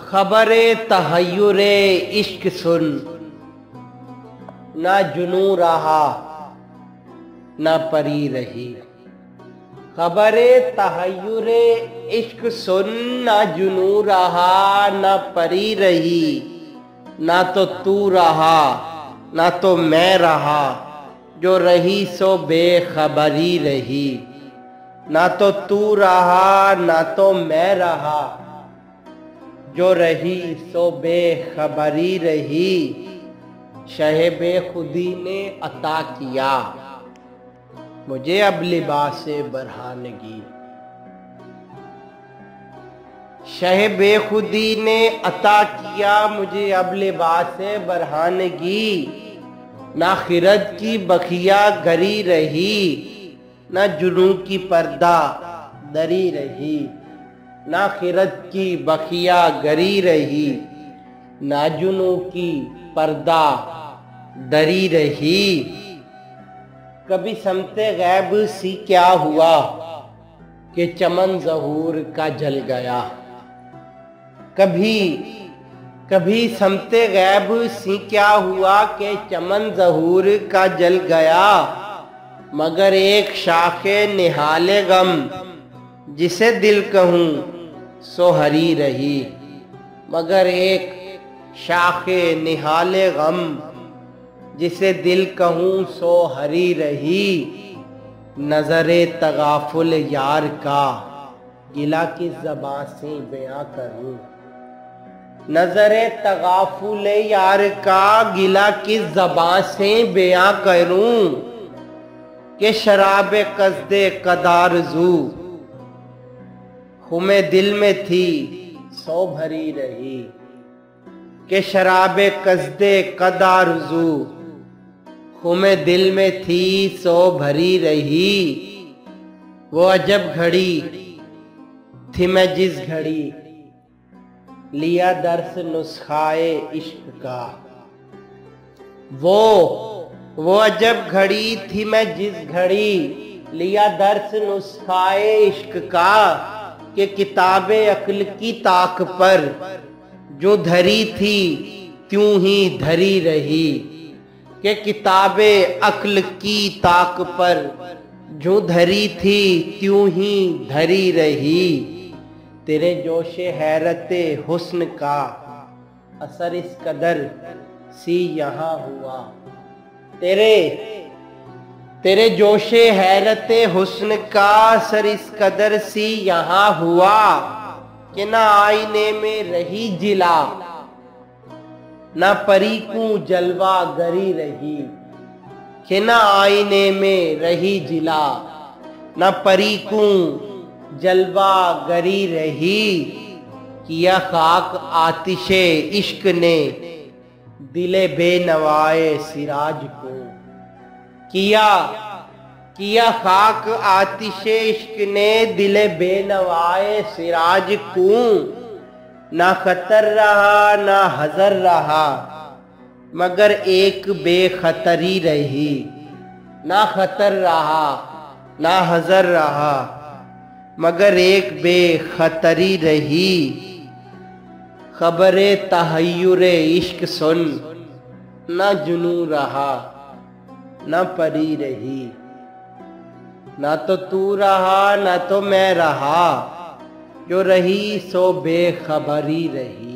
خبر تحیر عشق سن، نہ جنوں رہا نہ پری رہی۔ خبر تحیر عشق سن، نہ جنوں رہا نہ پری رہی۔ نہ تو رہا نہ تو میں رہا، جو رہی سو بے خبری رہی۔ نہ تو رہا نہ تو میں رہا، جو رہی سو بے خبری رہی۔ شہ بے خودی نے عطا کیا مجھے اب لباس برہانگی۔ شہ بے خودی نے عطا کیا مجھے اب لباس برہانگی۔ نہ خرد کی بخیا گری رہی، نہ جنوں کی پردہ دری رہی۔ نہ خرد کی بخیا گری رہی، نہ جنوں کی پردہ دری رہی۔ کبھی سمت غیب سی کیا ہوا کہ چمن ظہور کا جل گیا۔ کبھی سمت غیب سی کیا ہوا کہ چمن ظہور کا جل گیا۔ مگر ایک شاخ نہال غم جسے دل کہوں سو ہری رہی۔ مگر ایک شاخ نہال غم جسے دل کہوں سو ہری رہی۔ نظر تغافل یار کا گلہ کس زباں سے بیاں کروں۔ نظر تغافل یار کا گلہ کس زباں سے بیاں کروں۔ کہ شراب قصد قدارزو خم دل میں تھی سو بھری رہی۔ کہ شراب قصد قدارزو خم دل میں تھی سو بھری رہی۔ وہ عجب گھڑی تھی میں جس گھڑی لیا درس نسخائے عشق کا۔ وہ عجب گھڑی تھی میں جس گھڑی لیا درس نسخائے عشق کا۔ کہ کتاب عقل کی طاق پر جو دھری تھی تیوں ہی دھری رہی۔ کہ کتاب عقل کی طاق پر جو دھری تھی تیوں ہی دھری رہی۔ تیرے جوش حیرت حسن کا اثر اس قدر سی یہاں ہوا۔ تیرے جوش حیرت حسن کا اثر اس قدر سی یہاں ہوا کہ نہ آئینے میں رہی جلا نہ پری کو جلوہ گری رہی۔ کہ نہ آئینے میں رہی جلا نہ پری کو جلوہ گری رہی۔ کیا خاک آتش عشق نے دل بے نوائے سراج کو۔ کیا خاک آتش عشق نے دل بے نوائے سراج کو۔ نہ خطر رہا نہ حذر رہا مگر ایک بے خطری رہی۔ نہ خطر رہا نہ حذر رہا مگر ایک بے خطری رہی۔ خبر تحیر عشق سن، نہ جنوں رہا نہ پری رہی۔ نہ تو رہا نہ تو میں رہا، جو رہی سو بے خبری رہی۔